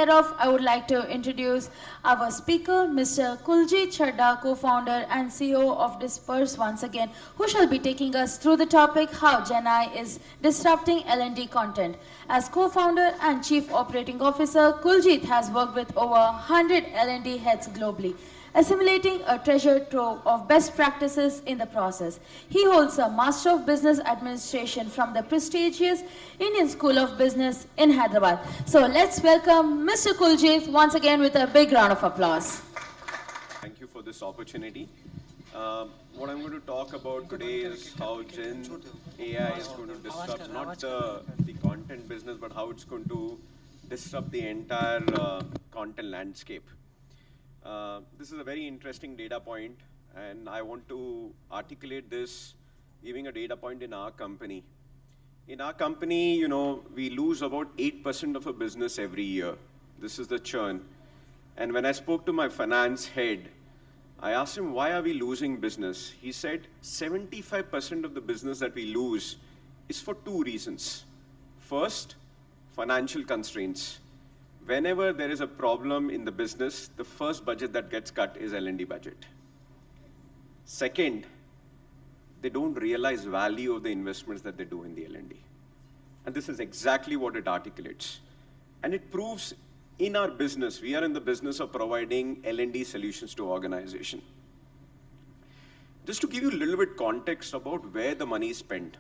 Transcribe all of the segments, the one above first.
Thereof, I would like to introduce our speaker, Mr. Kuljit, Chadha, co-founder and CEO of Disprz once again, who shall be taking us through the topic how GenAI is disrupting L&D content. As co-founder and chief operating officer, Kuljit has worked with over 100 L&D heads globally, assimilating a treasure trove of best practices in the process. He holds a Master of Business Administration from the prestigious Indian School of Business in Hyderabad. So let's welcome Mr. Kuljit once again with a big round of applause. Thank you for this opportunity. What I'm going to talk about today is how Gen AI is going to disrupt not the content business, but how it's going to disrupt the entire content landscape. This is a very interesting data point, and I want to articulate this giving a data point in our company. In our company, we lose about 8% of a business every year. This is the churn. And when I spoke to my finance head, I asked him, why are we losing business? He said, 75% of the business that we lose is for two reasons. First, financial constraints. Whenever there is a problem in the business, the first budget that gets cut is L&D budget. Second, they don't realize value of the investments that they do in the L&D. And this is exactly what it articulates. And it proves in our business, we are in the business of providing L&D solutions to organization. Just to give you a little bit context about where the money is spent.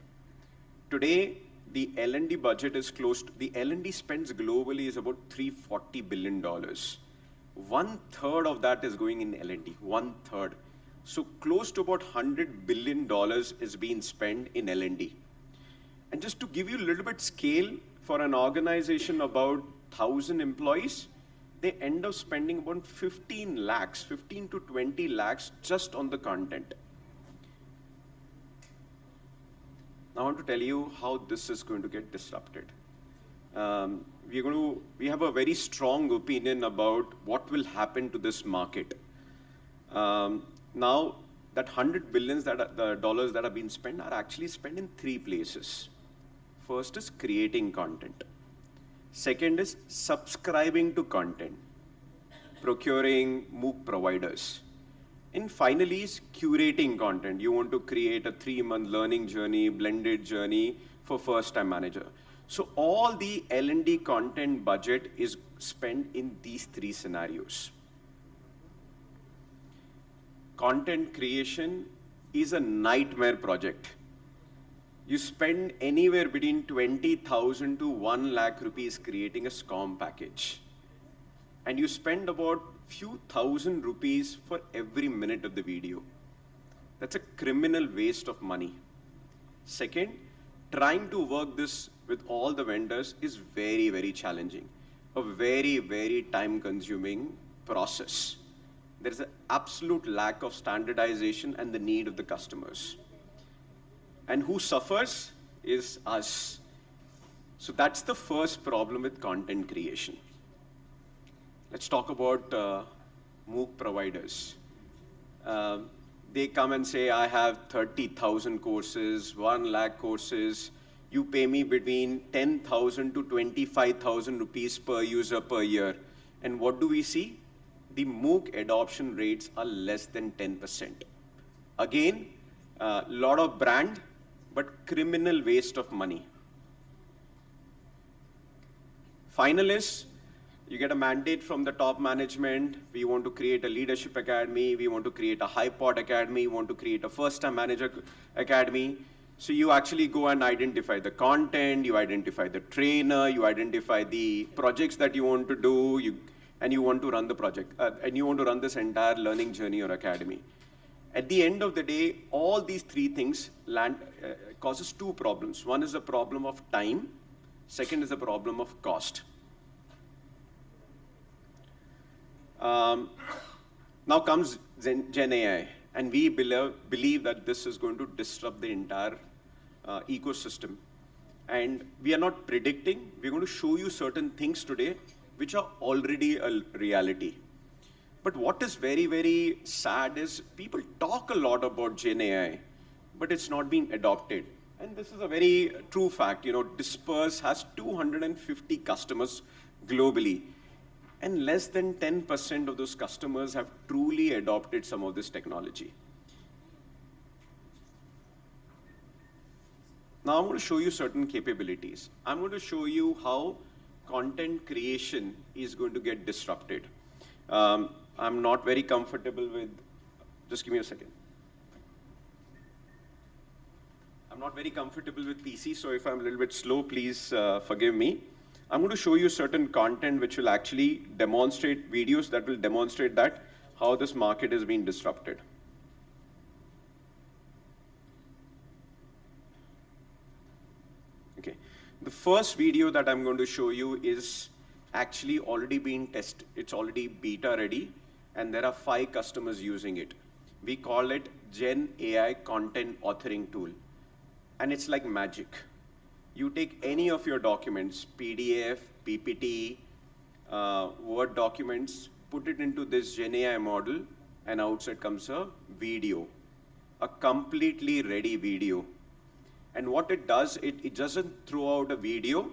Today, the L&D budget is close to, the L&D spends globally is about $340 billion. 1/3 of that is going in L&D, 1/3. So close to about $100 billion is being spent in L&D. And just to give you a little bit scale, for an organization about 1,000 employees, they end up spending about 15 to 20 lakhs just on the content. I want to tell you how this is going to get disrupted. We have a very strong opinion about what will happen to this market. Now, that $100 billion dollars that have been spent are actually spent in three places. First is creating content. Second is subscribing to content, procuring MOOC providers. And finally is curating content. You want to create a 3-month learning journey, blended journey for first-time manager. So all the L&D content budget is spent in these three scenarios. Content creation is a nightmare project. You spend anywhere between 20,000 to 1 lakh rupees creating a SCOM package. And you spend about few thousand rupees for every minute of the video. That's a criminal waste of money. Second, trying to work this with all the vendors is very, very challenging. A very, very time-consuming process. There is an absolute lack of standardization and the need of the customers. And who suffers is us. So that's the first problem with content creation. Let's talk about MOOC providers. They come and say, I have 30,000 courses, 1 lakh courses. You pay me between 10,000 to 25,000 rupees per user per year. And what do we see? The MOOC adoption rates are less than 10%. Again, a lot of brand, but criminal waste of money. Final is, you get a mandate from the top management. We want to create a leadership academy. We want to create a high-pod academy. We want to create a first-time manager academy. So you actually go and identify the content, you identify the trainer, you identify the projects that you want to do, and you want to run the project, and you want to run this entire learning journey or academy. At the end of the day, all these three things causes two problems. One is the problem of time. Second is the problem of cost. Now comes GenAI, and we believe that this is going to disrupt the entire ecosystem. And we are not predicting, we're going to show you certain things today which are already a reality. But what is very, very sad is people talk a lot about GenAI, but it's not being adopted. And this is a very true fact. Disprz has 250 customers globally. And less than 10% of those customers have truly adopted some of this technology. Now I'm going to show you certain capabilities. I'm going to show you how content creation is going to get disrupted. I'm not very comfortable with, just give me a second. I'm not very comfortable with PC, so if I'm a little bit slow, please forgive me. I'm going to show you certain content which will actually demonstrate videos that will demonstrate that how this market is being disrupted. Okay. The first video that I'm going to show you is actually already being tested. It's already beta ready, and there are 5 customers using it. We call it GenAI content authoring tool. And it's like magic. You take any of your documents, PDF, PPT, Word documents, put it into this GenAI model, and outside comes a video, a completely ready video. And what it does, it doesn't throw out a video,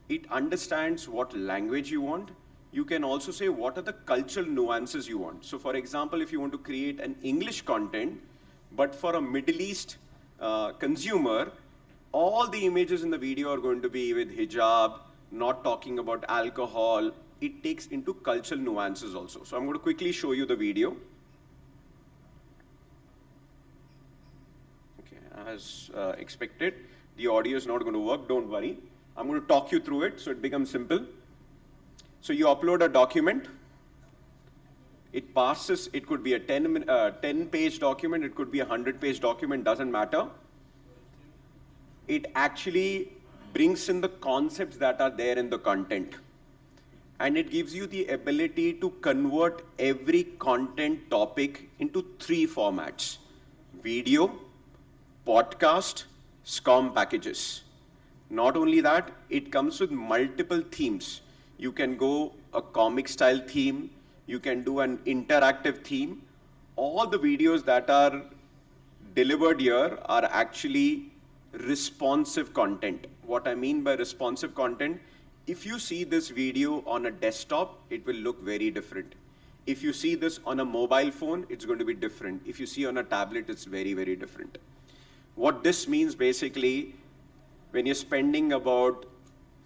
it understands what language you want. You can also say what are the cultural nuances you want. So for example, if you want to create an English content, but for a Middle East consumer, all the images in the video are going to be with hijab, not talking about alcohol. It takes into cultural nuances also. So I'm going to quickly show you the video. Okay, as expected, the audio is not going to work, don't worry. I'm going to talk you through it so it becomes simple. So you upload a document. It passes, it could be a 10-page document, it could be a 100-page document, doesn't matter. It actually brings in the concepts that are there in the content. And it gives you the ability to convert every content topic into 3 formats: video, podcast, SCOM packages. Not only that, it comes with multiple themes. You can go a comic style theme, you can do an interactive theme. All the videos that are delivered here are actually responsive content. What I mean by responsive content, if you see this video on a desktop, it will look very different. If you see this on a mobile phone, it's going to be different. If you see on a tablet, it's very, very different. What this means basically, when you're spending about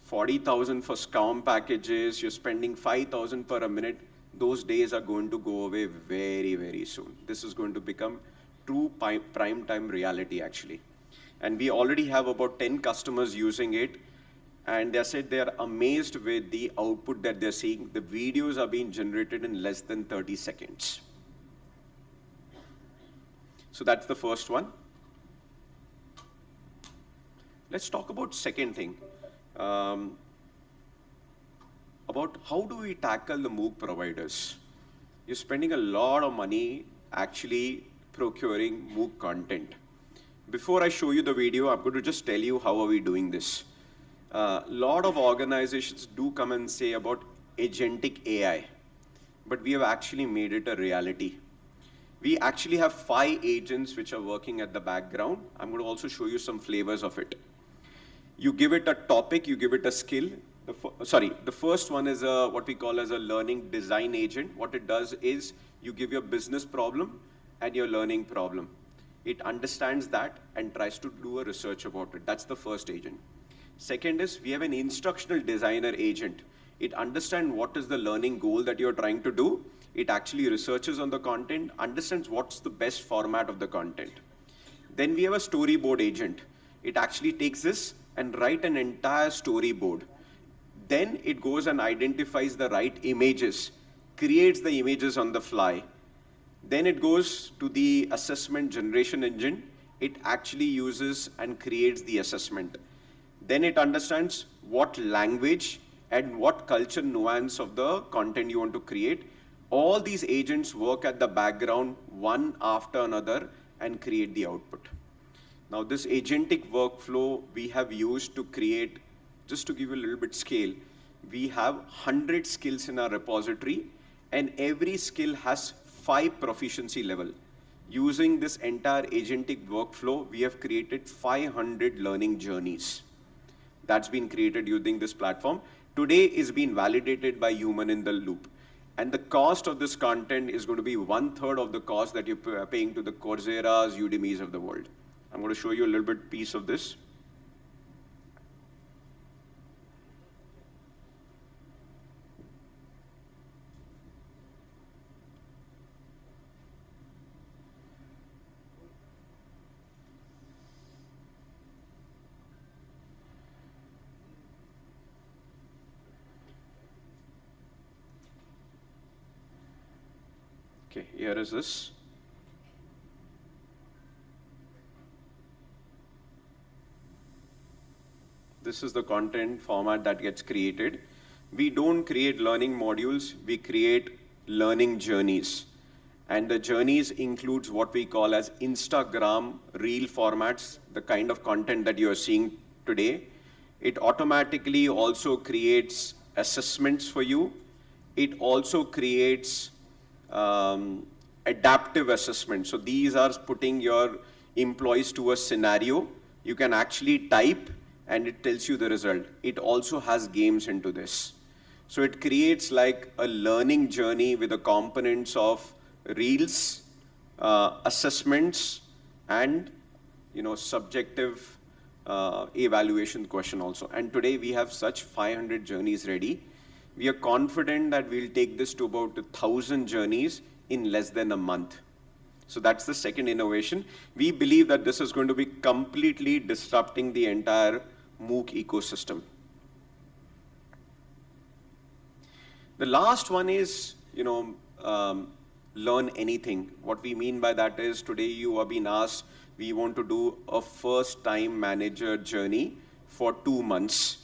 40,000 for SCOM packages, you're spending 5,000 per a minute, those days are going to go away very, very soon. This is going to become true prime time reality actually. And we already have about 10 customers using it. And they said they are amazed with the output that they're seeing. The videos are being generated in less than 30 seconds. So that's the first one. Let's talk about second thing. About how do we tackle the MOOC providers? You're spending a lot of money actually procuring MOOC content. Before I show you the video, I'm going to just tell you how are we doing this. A lot of organizations do come and say about agentic AI, but we have actually made it a reality. We actually have 5 agents which are working at the background. I'm going to also show you some flavors of it. You give it a topic, you give it a skill. The first one is what we call as a learning design agent. What it does is you give your business problem and your learning problem. It understands that and tries to do a research about it. That's the first agent. Second is we have an instructional designer agent. It understands what is the learning goal that you're trying to do. It actually researches on the content, understands what's the best format of the content. Then we have a storyboard agent. It actually takes this and write an entire storyboard. Then it goes and identifies the right images, creates the images on the fly. Then it goes to the assessment generation engine. It actually uses and creates the assessment. Then it understands what language and what culture nuance of the content you want to create. All these agents work at the background, one after another, and create the output. Now this agentic workflow we have used to create, just to give you a little bit scale, we have 100 skills in our repository, and every skill has 5 proficiency level. Using this entire agentic workflow, we have created 500 learning journeys. That's been created using this platform. today is being validated by human in the loop. And the cost of this content is going to be 1/3 of the cost that you're paying to the Coursera's, Udemy's of the world. I'm going to show you a little bit piece of this. Okay, here is this. This is the content format that gets created. We don't create learning modules, we create learning journeys. And the journeys includes what we call as Instagram reel formats, the kind of content that you are seeing today. It automatically also creates assessments for you. It also creates adaptive assessment. So these are putting your employees to a scenario. You can actually type and it tells you the result. It also has games into this. So it creates like a learning journey with the components of reels, assessments, and subjective evaluation question also. And today we have such 500 journeys ready. We are confident that we'll take this to about 1,000 journeys in less than a month. So that's the second innovation. We believe that this is going to be completely disrupting the entire MOOC ecosystem. The last one is, learn anything. What we mean by that is today you have been asked, we want to do a first-time manager journey for 2 months.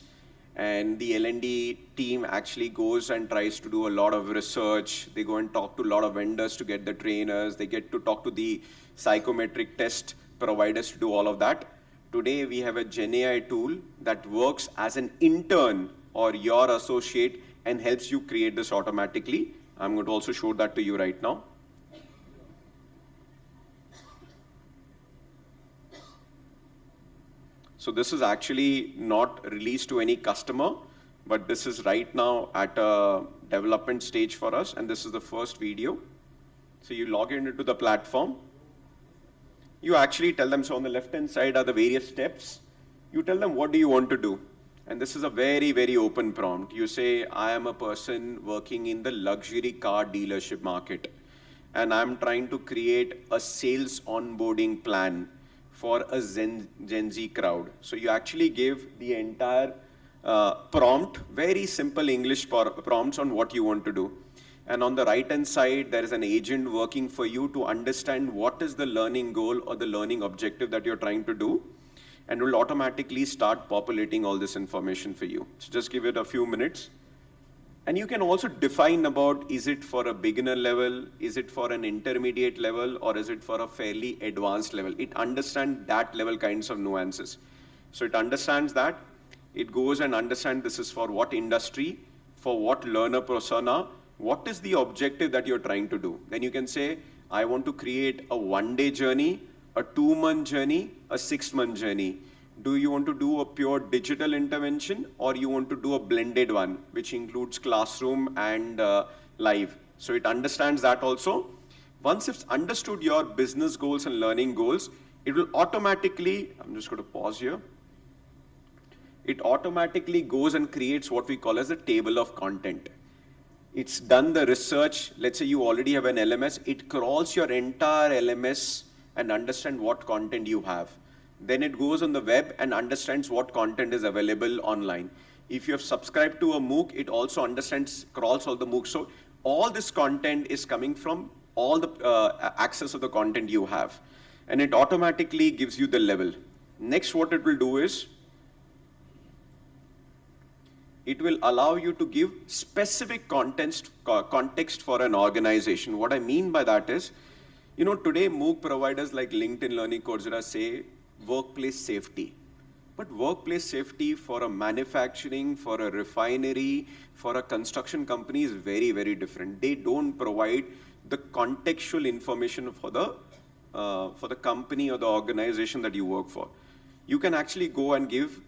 And the L&D team actually goes and tries to do a lot of research. They go and talk to a lot of vendors to get the trainers. They get to talk to the psychometric test providers to do all of that. Today, we have a GenAI tool that works as an intern or your associate and helps you create this automatically. I'm going to also show that to you right now. So this is actually not released to any customer, but this is right now at a development stage for us, and this is the first video. So you log into the platform. You actually tell them, so on the left-hand side are the various steps. You tell them, what do you want to do? And this is a very, very open prompt. You say, I am a person working in the luxury car dealership market, and I'm trying to create a sales onboarding plan for a Gen Z crowd. So you actually give the entire prompt, very simple English prompts on what you want to do. And on the right-hand side, there is an agent working for you to understand what is the learning goal or the learning objective that you're trying to do, and will automatically start populating all this information for you. So just give it a few minutes. And you can also define about, is it for a beginner level, is it for an intermediate level, or is it for a fairly advanced level? It understands that level kinds of nuances. So it understands that. It goes and understands this is for what industry, for what learner persona, what is the objective that you're trying to do. Then you can say, I want to create a 1-day journey, a 2-month journey, a 6-month journey. Do you want to do a pure digital intervention, or you want to do a blended one, which includes classroom and live? So it understands that also. Once it's understood your business goals and learning goals, it will automatically, I'm just going to pause here. It automatically goes and creates what we call as a table of content. It's done the research. Let's say you already have an LMS. It crawls your entire LMS and understands what content you have. Then it goes on the web and understands what content is available online. If you have subscribed to a MOOC, it also understands, crawls all the MOOCs. So all this content is coming from all the access of the content you have. And it automatically gives you the level. Next, what it will do is, it will allow you to give specific context for an organization. What I mean by that is, today MOOC providers like LinkedIn Learning, Coursera say workplace safety. But workplace safety for a manufacturing, for a refinery, for a construction company is very, very different. They don't provide the contextual information for the company or the organization that you work for. You can actually go and give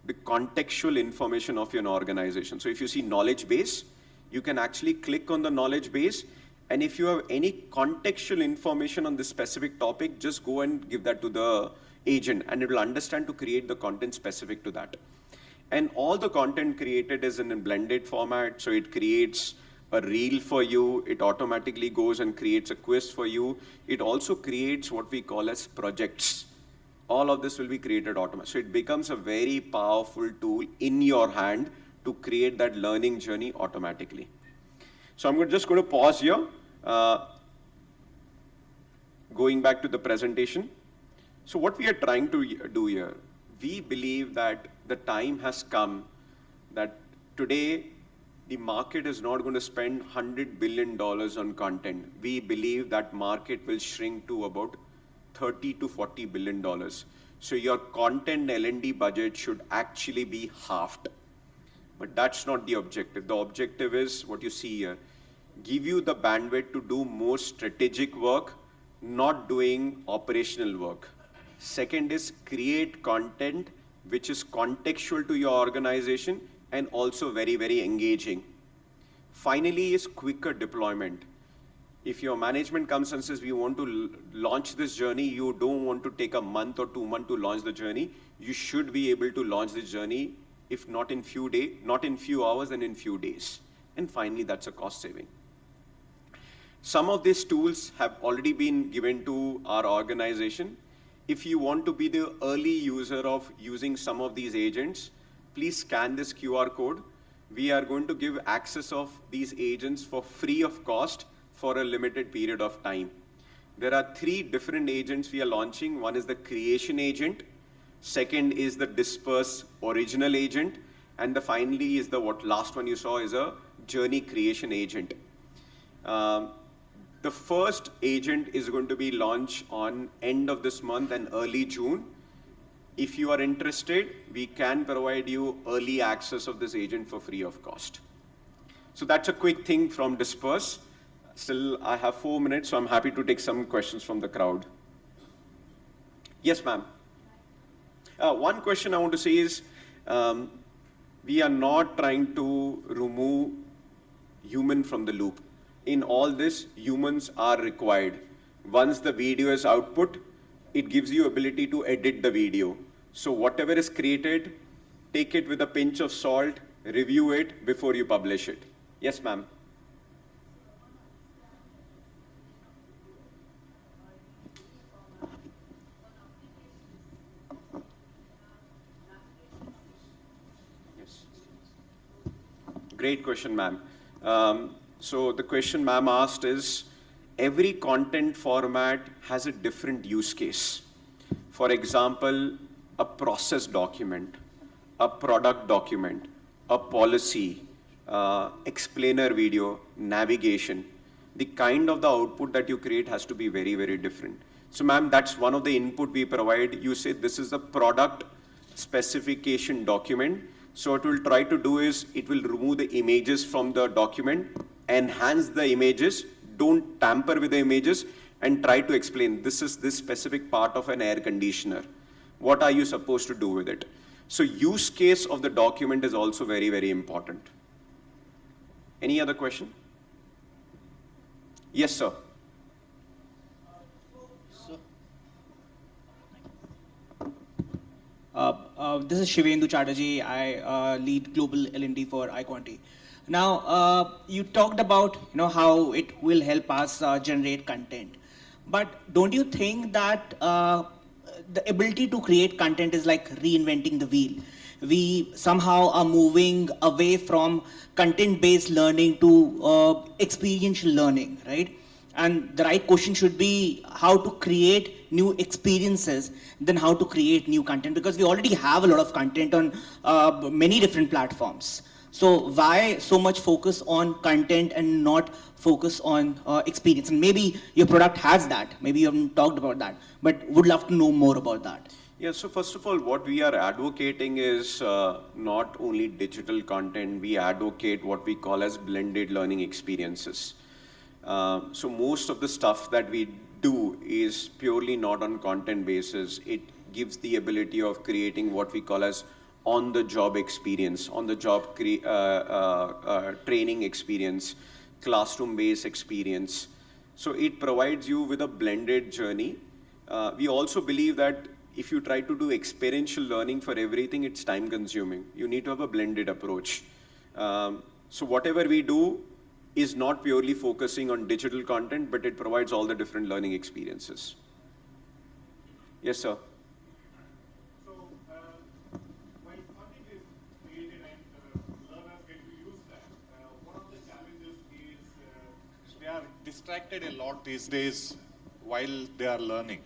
the contextual information of your organization. So if you see knowledge base, you can actually click on the knowledge base, and if you have any contextual information on this specific topic, just go and give that to the agent, and it will understand to create the content specific to that. And all the content created is in a blended format, so it creates a reel for you, it automatically goes and creates a quiz for you. It also creates what we call as projects. All of this will be created automatically. So it becomes a very powerful tool in your hand to create that learning journey automatically. So I'm just going to pause here. Going back to the presentation. So what we are trying to do here, we believe that the time has come that today the market is not going to spend $100 billion on content. We believe that market will shrink to about $30 to $40 billion. So your content L&D budget should actually be halved. But that's not the objective. The objective is what you see here. Give you the bandwidth to do more strategic work, not doing operational work. Second is create content which is contextual to your organization and also very, very engaging. Finally is quicker deployment. If your management comes and says, we want to launch this journey, you don't want to take a month or 2 months to launch the journey, you should be able to launch this journey, if not in few days, not in few hours, and in few days. And finally, that's a cost saving. Some of these tools have already been given to our organization. If you want to be the early user of using some of these agents, please scan this QR code. We are going to give access of these agents for free of cost for a limited period of time. There are 3 different agents we are launching. One is the creation agent. Second is the Disprz original agent. And the finally is the last one you saw is a journey creation agent. The first agent is going to be launched on end of this month and early June. If you are interested, we can provide you early access of this agent for free of cost. So that's a quick thing from Disprz. Still, I have 4 minutes, so I'm happy to take some questions from the crowd. Yes, ma'am. One question I want to say is, we are not trying to remove human from the loop. In all this, humans are required. Once the video is output, it gives you ability to edit the video. So whatever is created, take it with a pinch of salt, review it before you publish it. Yes, ma'am. Yes. Great question, ma'am. So the question ma'am asked is, every content format has a different use case. For example, a process document, a product document, a policy, explainer video, navigation. The kind of the output that you create has to be very, very different. So ma'am, that's one of the input we provide. You say this is a product specification document. So what we'll try to do is, it will remove the images from the document, enhance the images, don't tamper with the images, and try to explain, this is this specific part of an air conditioner. What are you supposed to do with it? So use case of the document is also very, very important. Any other question? Yes, sir. This is Shivendu Chatterjee. I lead global L&D for iQuanti. Now, you talked about how it will help us generate content, but don't you think that the ability to create content is like reinventing the wheel? We somehow are moving away from content-based learning to experiential learning, right? And the right question should be how to create new experiences than how to create new content, because we already have a lot of content on many different platforms. So why so much focus on content and not focus on experience? And maybe your product has that, maybe you haven't talked about that, but would love to know more about that. Yeah, so first of all, what we are advocating is not only digital content, we advocate what we call as blended learning experiences. So most of the stuff that we do is purely not on content basis. It gives the ability of creating what we call as on-the-job experience, on-the-job training experience, classroom-based experience. So it provides you with a blended journey. We also believe that if you try to do experiential learning for everything, it's time consuming. You need to have a blended approach. So whatever we do is not purely focusing on digital content, but it provides all the different learning experiences. Yes, sir. So, while content is created and learners get to use that, one of the challenges is they are distracted a lot these days while they are learning.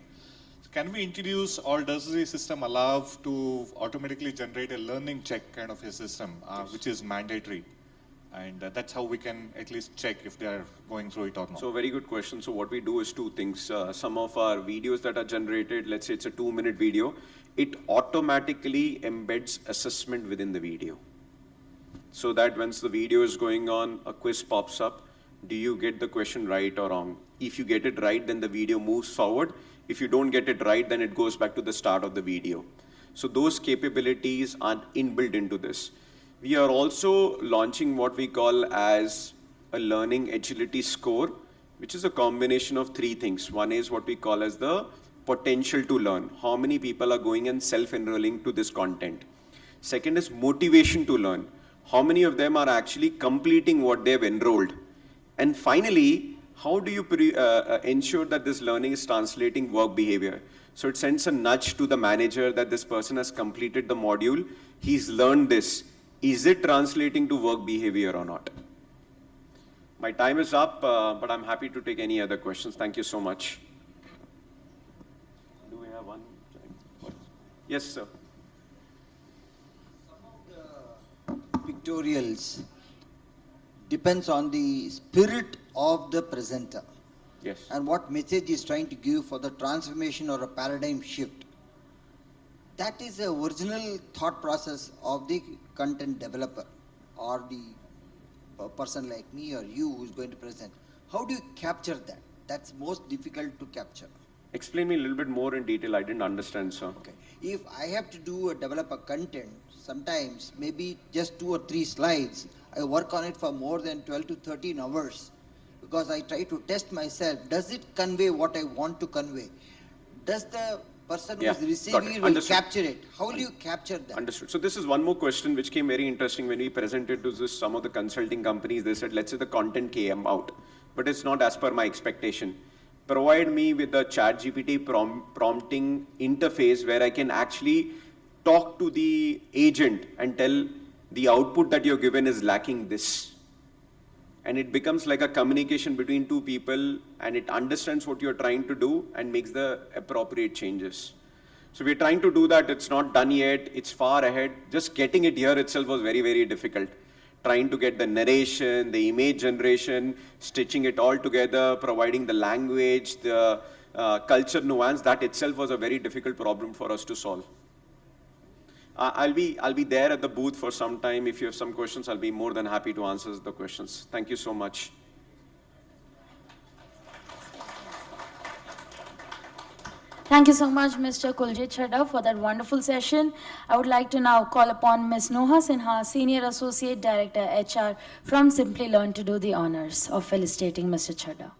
So can we introduce, or does the system allow to automatically generate a learning check kind of a system, which is mandatory? And that's how we can at least check if they are going through it or not. So very good question. So what we do is two things. Some of our videos that are generated, let's say it's a 2-minute video, it automatically embeds assessment within the video. So that once the video is going on, a quiz pops up. Do you get the question right or wrong? If you get it right, then the video moves forward. If you don't get it right, then it goes back to the start of the video. So those capabilities are inbuilt into this. We are also launching what we call as a learning agility score, which is a combination of 3 things. One is what we call as the potential to learn. How many people are going and self-enrolling to this content? Second is motivation to learn. How many of them are actually completing what they've enrolled? And finally, how do you ensure that this learning is translating work behavior? So it sends a nudge to the manager that this person has completed the module, he's learned this. Is it translating to work behavior or not? My time is up, but I'm happy to take any other questions. Thank you so much. Do we have one? Yes, sir. Some of the pictorials depends on the spirit of the presenter. Yes. And what message is trying to give for the transformation or a paradigm shift. That is the original thought process of the content developer or the person like me or you who is going to present. How do you capture that? That's most difficult to capture. Explain me a little bit more in detail. I didn't understand, sir. Okay. If I have to develop a content, sometimes maybe just 2 or 3 slides, I work on it for more than 12 to 13 hours because I try to test myself. Does it convey what I want to convey? Does the person who is receiving it will capture it? How will you capture that? Understood. So this is one more question which came very interesting when we presented to this, some of the consulting companies. They said, let's say the content came out, but it's not as per my expectation. Provide me with the ChatGPT prompting interface where I can actually talk to the agent and tell the output that you're given is lacking this. And it becomes like a communication between 2 people, and it understands what you're trying to do and makes the appropriate changes. So we're trying to do that. It's not done yet. It's far ahead. Just getting it here itself was very, very difficult. Trying to get the narration, the image generation, stitching it all together, providing the language, the culture nuance, that itself was a very difficult problem for us to solve. I'll be there at the booth for some time. If you have some questions, I'll be more than happy to answer the questions. Thank you so much. Thank you so much, Mr. Kuljit Chadha, for that wonderful session. I would like to now call upon Ms. Noha Sinha, Senior Associate Director, HR from Simply Learn, to do the honors of felicitating Mr. Chadha.